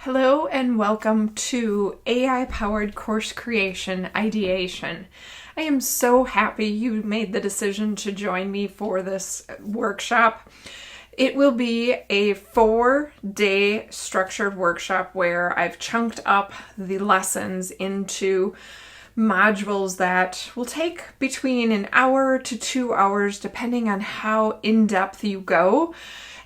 Hello and welcome to AI-powered course creation, Ideation. I am so happy you made the decision to join me for this workshop. It will be a 4-day structured workshop where I've chunked up the lessons into modules that will take between an hour to 2 hours depending on how in-depth you go.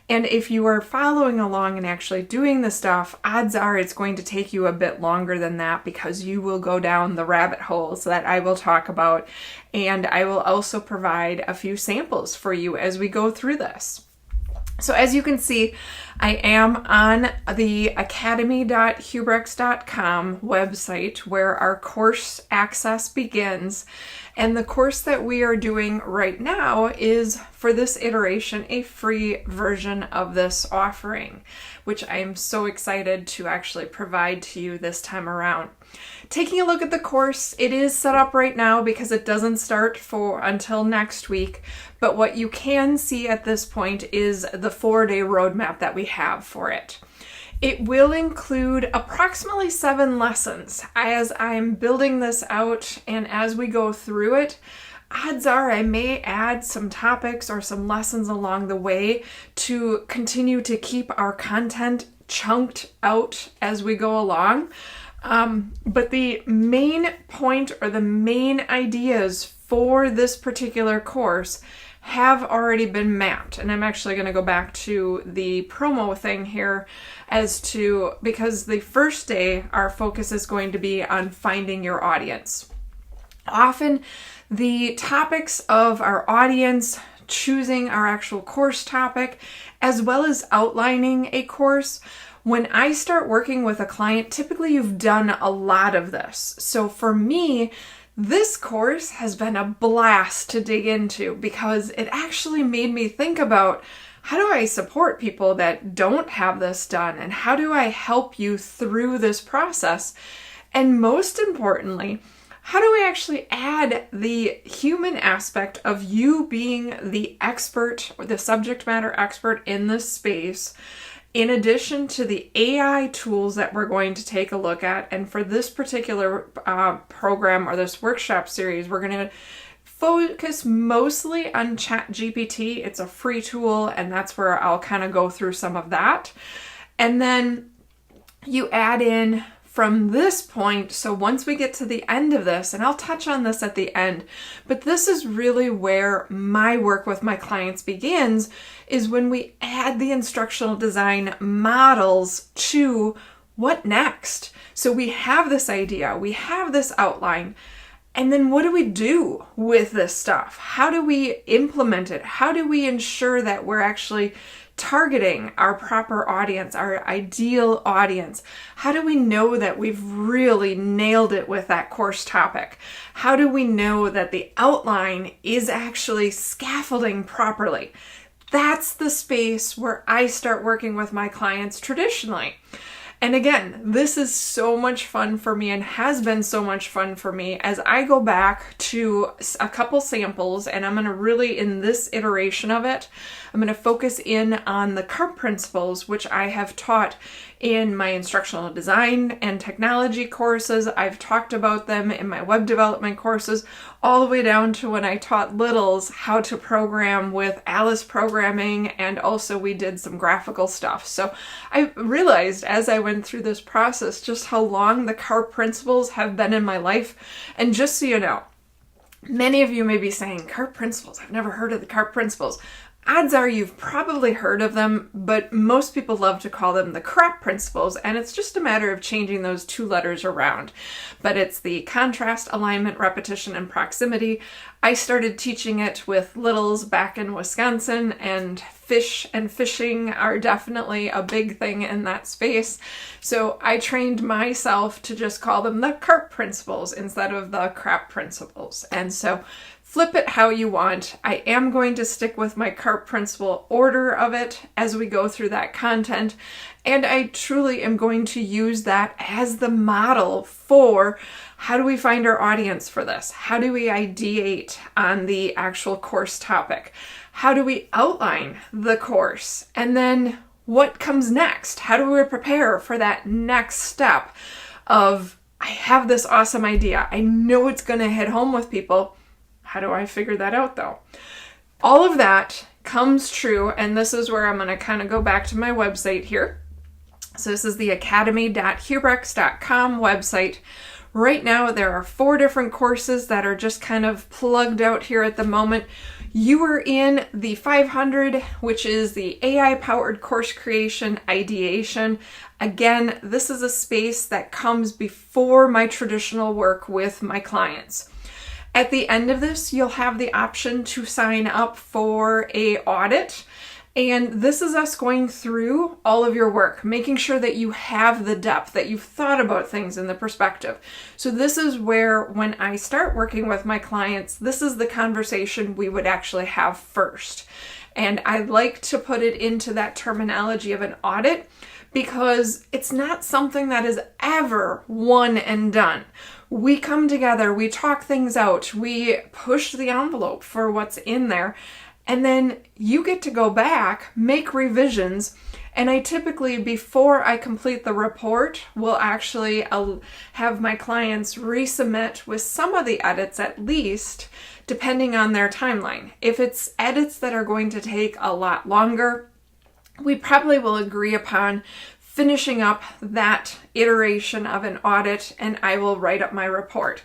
And if you are following along and actually doing the stuff, odds are it's going to take you a bit longer than that because you will go down the rabbit holes that I will talk about. And I will also provide a few samples for you as we go through this. So as you can see, I am on the academy.hubrex.com website where our course access begins. And the course that we are doing right now is, for this iteration, a free version of this offering, which I am so excited to actually provide to you this time around. Taking a look at the course, it is set up right now because it doesn't start until next week. But what you can see at this point is the 4-day roadmap that we have for it. It will include approximately 7 lessons. As I'm building this out and as we go through it, odds are I may add some topics or some lessons along the way to continue to keep our content chunked out as we go along. But the main point or the main ideas for this particular course have already been mapped. And I'm actually going to go back to the promo thing here because the first day, our focus is going to be on finding your audience. Often the topics of our audience, choosing our actual course topic, as well as outlining a course. When I start working with a client, typically you've done a lot of this. So for me, this course has been a blast to dig into because it actually made me think about how do I support people that don't have this done and how do I help you through this process? And most importantly, how do I actually add the human aspect of you being the expert or the subject matter expert in this space, in addition to the AI tools that we're going to take a look at. And for this particular program or this workshop series, we're going to focus mostly on ChatGPT. It's a free tool, and that's where I'll kind of go through some of that. And then you add in from this point, so once we get to the end of this, and I'll touch on this at the end, but this is really where my work with my clients begins, is when we add the instructional design models to what next. So we have this idea, we have this outline, and then what do we do with this stuff? How do we implement it? How do we ensure that we're actually targeting our proper audience, our ideal audience? How do we know that we've really nailed it with that course topic? How do we know that the outline is actually scaffolding properly? That's the space where I start working with my clients traditionally. And again, this is so much fun for me and has been so much fun for me as I go back to a couple samples, and I'm going to really, in this iteration of it, I'm going to focus in on the CARP principles, which I have taught in my instructional design and technology courses. I've talked about them in my web development courses, all the way down to when I taught littles how to program with Alice programming, and also we did some graphical stuff. So I realized as I went through this process just how long the CARP principles have been in my life. And just so you know, many of you may be saying, CARP principles, I've never heard of the CARP principles. Odds are you've probably heard of them, but most people love to call them the CRAP principles, and it's just a matter of changing those 2 letters around. But it's the contrast, alignment, repetition, and proximity. I started teaching it with littles back in Wisconsin, and fish and fishing are definitely a big thing in that space. So I trained myself to just call them the CARP principles instead of the CRAP principles. And so flip it how you want. I am going to stick with my CARP principle order of it as we go through that content. And I truly am going to use that as the model for how do we find our audience for this? How do we ideate on the actual course topic? How do we outline the course? And then what comes next? How do we prepare for that next step of, I have this awesome idea. I know it's going to hit home with people. How do I figure that out though? All of that comes true, and this is where I'm going to kind of go back to my website here. So this is the academy.hubrex.com website. Right now, there are 4 different courses that are just kind of plugged out here at the moment. You are in the 500, which is the AI-powered course creation ideation. Again, this is a space that comes before my traditional work with my clients. At the end of this, you'll have the option to sign up for an audit. And this is us going through all of your work, making sure that you have the depth, that you've thought about things in the perspective. So this is where, when I start working with my clients, this is the conversation we would actually have first. And I like to put it into that terminology of an audit because it's not something that is ever one and done. We come together, we talk things out, we push the envelope for what's in there. And then you get to go back, make revisions, and I typically, before I complete the report, will actually have my clients resubmit with some of the edits at least, depending on their timeline. If it's edits that are going to take a lot longer, we probably will agree upon finishing up that iteration of an audit, and I will write up my report.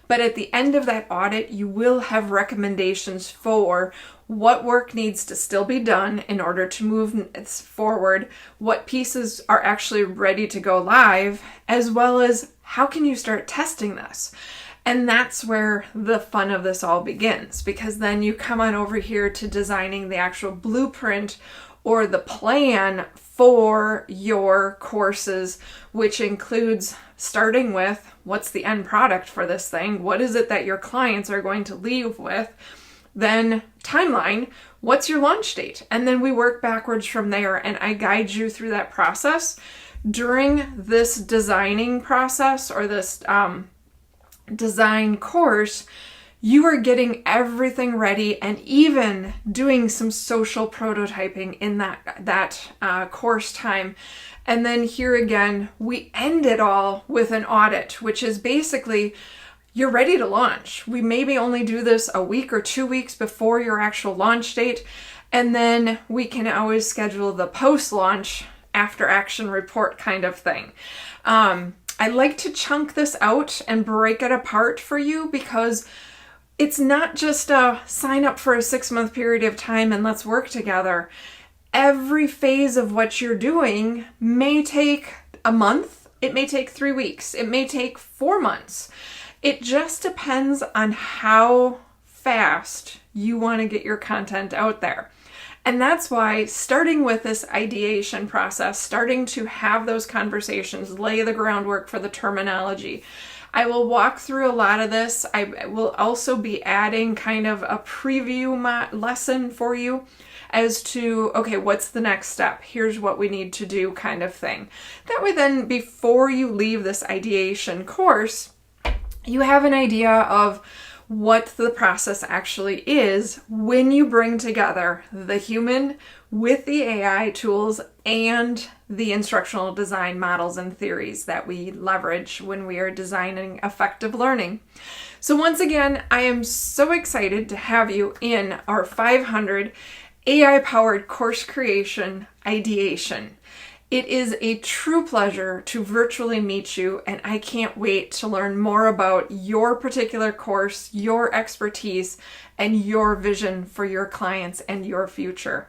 But at the end of that audit, you will have recommendations for what work needs to still be done in order to move forward, what pieces are actually ready to go live, as well as how can you start testing this. And that's where the fun of this all begins, because then you come on over here to designing the actual blueprint or the plan for your courses, which includes starting with what's the end product for this thing, what is it that your clients are going to leave with, then timeline, what's your launch date? And then we work backwards from there, and I guide you through that process. During this designing process or this design course, you are getting everything ready and even doing some social prototyping in that course time. And then here again, we end it all with an audit, which is basically you're ready to launch. We maybe only do this a week or 2 weeks before your actual launch date. And then we can always schedule the post-launch after action report kind of thing. I like to chunk this out and break it apart for you because it's not just a sign up for a 6-month period of time and let's work together. Every phase of what you're doing may take a month. It may take 3 weeks. It may take 4 months. It just depends on how fast you want to get your content out there. And that's why starting with this ideation process, starting to have those conversations, lay the groundwork for the terminology. I will walk through a lot of this. I will also be adding kind of a preview lesson for you as to, okay, what's the next step? Here's what we need to do kind of thing. That way then, before you leave this ideation course, you have an idea of what the process actually is when you bring together the human with the AI tools and the instructional design models and theories that we leverage when we are designing effective learning. So once again, I am so excited to have you in our 500 AI-powered course creation ideation. It is a true pleasure to virtually meet you, and I can't wait to learn more about your particular course, your expertise, and your vision for your clients and your future.